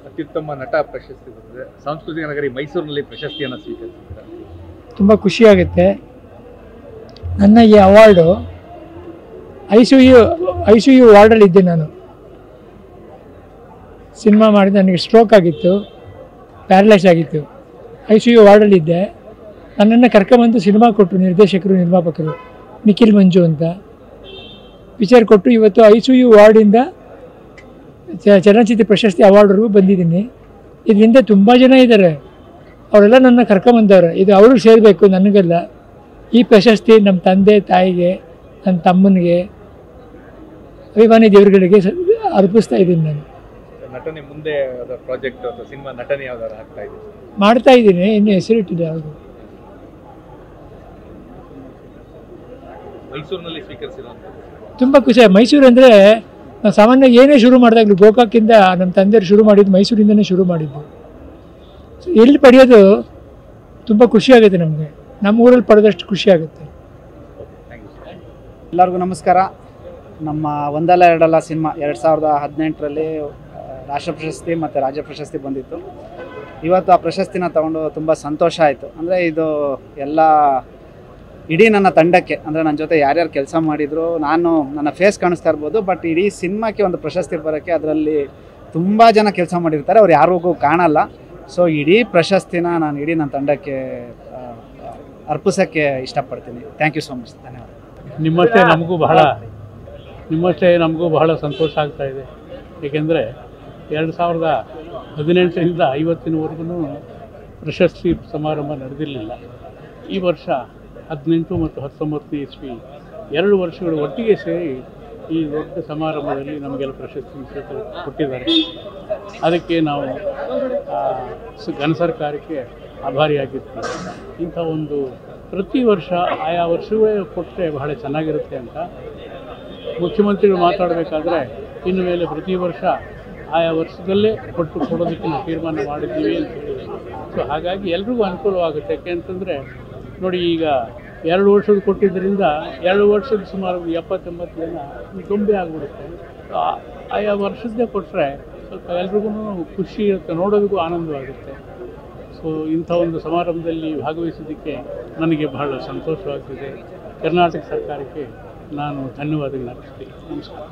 ಅತ್ಯುತ್ತಮ ನಟ ಪ್ರಶಸ್ತಿ ಬಂದಿದೆ. ಸಾಂಸ್ಕೃತಿಕ ನಗರಿ ಮೈಸೂರಿನಲ್ಲಿ ಪ್ರಶಸ್ತಿಯನ್ನು ಸ್ವೀಕರಿಸಿದ್ದಾರೆ. ತುಂಬ ಖುಷಿಯಾಗುತ್ತೆ. ನನ್ನ ಈ ಅವಾರ್ಡು ಐ ಸಿ ಯು ವಾರ್ಡಲ್ಲಿದ್ದೆ. ನಾನು ಸಿನಿಮಾ ಮಾಡಿದ, ನನಗೆ ಸ್ಟ್ರೋಕ್ ಆಗಿತ್ತು, ಪ್ಯಾರಲೈಸ್ ಆಗಿತ್ತು. ಐ ಸಿ ಯು ವಾರ್ಡಲ್ಲಿದ್ದೆ. ನನ್ನನ್ನು ಕರ್ಕೊಂಬಂದು ಸಿನಿಮಾ ಕೊಟ್ಟರು ನಿರ್ದೇಶಕರು, ನಿರ್ಮಾಪಕರು ನಿಖಿಲ್ ಮಂಜು ಅಂತ. ಪಿಕ್ಚರ್ ಕೊಟ್ಟು ಇವತ್ತು ಐ ಸಿ ಯು ವಾರ್ಡಿಂದ ಚಲನಚಿತ್ರ ಪ್ರಶಸ್ತಿ ಅವಾರ್ಡ್ವರೆಗೂ ಬಂದಿದ್ದೀನಿ. ಇದರಿಂದ ತುಂಬ ಜನ ಇದ್ದಾರೆ, ಅವರೆಲ್ಲ ನನ್ನ ಕರ್ಕೊಂಬಂದವ್ರೆ. ಇದು ಅವರು ಸೇರಬೇಕು, ನನಗೆಲ್ಲ. ಈ ಪ್ರಶಸ್ತಿ ನಮ್ಮ ತಂದೆ ತಾಯಿಗೆ, ನನ್ನ ತಮ್ಮನಿಗೆ, ಅಭಿಮಾನಿ ದೇವರುಗಳಿಗೆ ಅರ್ಪಿಸ್ತಾ ಇದ್ದೀನಿ. ನಾನು ನಟನೆ ಮುಂದೆ ಪ್ರಾಜೆಕ್ಟ್ ಅಥವಾ ಸಿನಿಮಾ ನಟನೆ ಯಾವ್ದಾರು ಮಾಡ್ತಾ ಇದ್ದೀನಿ. ಇನ್ನು ಹೆಸರಿಟ್ಟಿದೆ ಯಾವುದು. ಮೈಸೂರಿನಲ್ಲಿ ಸ್ವೀಕರಿಸಿರುವಂಥದ್ದು ತುಂಬ ಖುಷಿ. ಮೈಸೂರು ಅಂದರೆ ನಾವು ಸಾಮಾನ್ಯ ಏನೇ ಶುರು ಮಾಡಿದಾಗಲೂ ಗೋಕಾಕಿಂದ ನಮ್ಮ ತಂದೆಯವರು ಶುರು ಮಾಡಿದ್ದು, ಮೈಸೂರಿಂದನೇ ಶುರು ಮಾಡಿದ್ದು. ಎಲ್ಲಿ ಪಡೆಯೋದು ತುಂಬ ಖುಷಿಯಾಗುತ್ತೆ ನಮಗೆ. ನಮ್ಮ ಊರಲ್ಲಿ ಪಡೆದಷ್ಟು ಖುಷಿಯಾಗುತ್ತೆ. ಎಲ್ಲರಿಗೂ ನಮಸ್ಕಾರ. ನಮ್ಮ ಒಂದಲ್ಲ ಎರಡಲ್ಲ ಸಿನಿಮಾ 2018ರಲ್ಲಿ ರಾಷ್ಟ್ರ ಪ್ರಶಸ್ತಿ ಮತ್ತು ರಾಜ್ಯ ಪ್ರಶಸ್ತಿ ಬಂದಿತ್ತು. ಇವತ್ತು ಆ ಪ್ರಶಸ್ತಿನ ತಗೊಂಡು ತುಂಬ ಸಂತೋಷ ಆಯಿತು. ಅಂದರೆ ಇದು ಎಲ್ಲ ಇಡೀ ನನ್ನ ತಂಡಕ್ಕೆ, ಅಂದರೆ ನನ್ನ ಜೊತೆ ಯಾರ್ಯಾರು ಕೆಲಸ ಮಾಡಿದ್ರು, ನನ್ನ ಫೇಸ್ ಕಾಣಿಸ್ತಾ ಇರ್ಬೋದು, ಬಟ್ ಇಡೀ ಸಿನಿಮಾಕ್ಕೆ ಒಂದು ಪ್ರಶಸ್ತಿ ಬರೋಕ್ಕೆ ಅದರಲ್ಲಿ ತುಂಬ ಜನ ಕೆಲಸ ಮಾಡಿರ್ತಾರೆ, ಅವ್ರು ಯಾರಿಗೂ ಕಾಣಲ್ಲ. ಸೊ ಇಡೀ ಪ್ರಶಸ್ತಿನ ನಾನು ಇಡೀ ನನ್ನ ತಂಡಕ್ಕೆ ಅರ್ಪಿಸೋಕ್ಕೆ ಇಷ್ಟಪಡ್ತೀನಿ. Thank you so much. ಧನ್ಯವಾದ. ನಿಮ್ಮಷ್ಟೇ ನಮಗೂ ಬಹಳ ಸಂತೋಷ ಆಗ್ತಾ ಇದೆ. ಏಕೆಂದರೆ 2018ರಿಂದ ಇವತ್ತಿನವರೆಗೂ ಪ್ರಶಸ್ತಿ ಸಮಾರಂಭ ನಡೆದಿರಲಿಲ್ಲ. ಈ ವರ್ಷ 18 ಮತ್ತು 19 ಇಸ್ವಿ 2 ವರ್ಷಗಳು ಒಟ್ಟಿಗೆ ಸೇರಿ ಈ ದೊಡ್ಡ ಸಮಾರಂಭದಲ್ಲಿ ನಮಗೆಲ್ಲ ಪ್ರಶಸ್ತಿ ಕೊಟ್ಟಿದ್ದಾರೆ. ಅದಕ್ಕೆ ನಾವು ಘನ ಸರ್ಕಾರಕ್ಕೆ ಆಭಾರಿಯಾಗಿರ್ತೀವಿ. ಇಂಥ ಒಂದು ಪ್ರತಿ ವರ್ಷ ಆಯಾ ವರ್ಷವೇ ಕೊಟ್ಟರೆ ಬಹಳ ಚೆನ್ನಾಗಿರುತ್ತೆ ಅಂತ ಮುಖ್ಯಮಂತ್ರಿಗಳು ಮಾತಾಡಬೇಕಾದ್ರೆ ಇನ್ನು ಮೇಲೆ ಪ್ರತಿ ವರ್ಷ ಆಯಾ ವರ್ಷದಲ್ಲೇ ಕೊಡೋದಕ್ಕೆ ನಾವು ತೀರ್ಮಾನ ಮಾಡಿದ್ದೀವಿ ಅಂತ ಹೇಳಿ. ಸೊ ಹಾಗಾಗಿ ಎಲ್ರಿಗೂ ಅನುಕೂಲವಾಗುತ್ತೆ. ಯಾಕೆ ಅಂತಂದರೆ ನೋಡಿ, ಈಗ 2 ವರ್ಷದ ಕೊಟ್ಟಿದ್ದರಿಂದ 2 ವರ್ಷದ ಸುಮಾರು 70-80 ಜನ ಗೊಂಬೆ ಆಗಿಬಿಡುತ್ತೆ. ಆಯಾ ವರ್ಷದ್ದೇ ಕೊಟ್ಟರೆ ಸ್ವಲ್ಪ ಎಲ್ರಿಗೂ ಖುಷಿ ಇರುತ್ತೆ, ನೋಡೋದಕ್ಕೂ ಆನಂದವಾಗುತ್ತೆ. ಸೊ ಇಂಥ ಒಂದು ಸಮಾರಂಭದಲ್ಲಿ ಭಾಗವಹಿಸೋದಕ್ಕೆ ನನಗೆ ಬಹಳ ಸಂತೋಷವಾಗ್ತಿದೆ. ಕರ್ನಾಟಕ ಸರ್ಕಾರಕ್ಕೆ ನಾನು ಧನ್ಯವಾದಗಳನ್ನು ಅರ್ಪಿಸ್ತೀನಿ. ನಮಸ್ಕಾರ.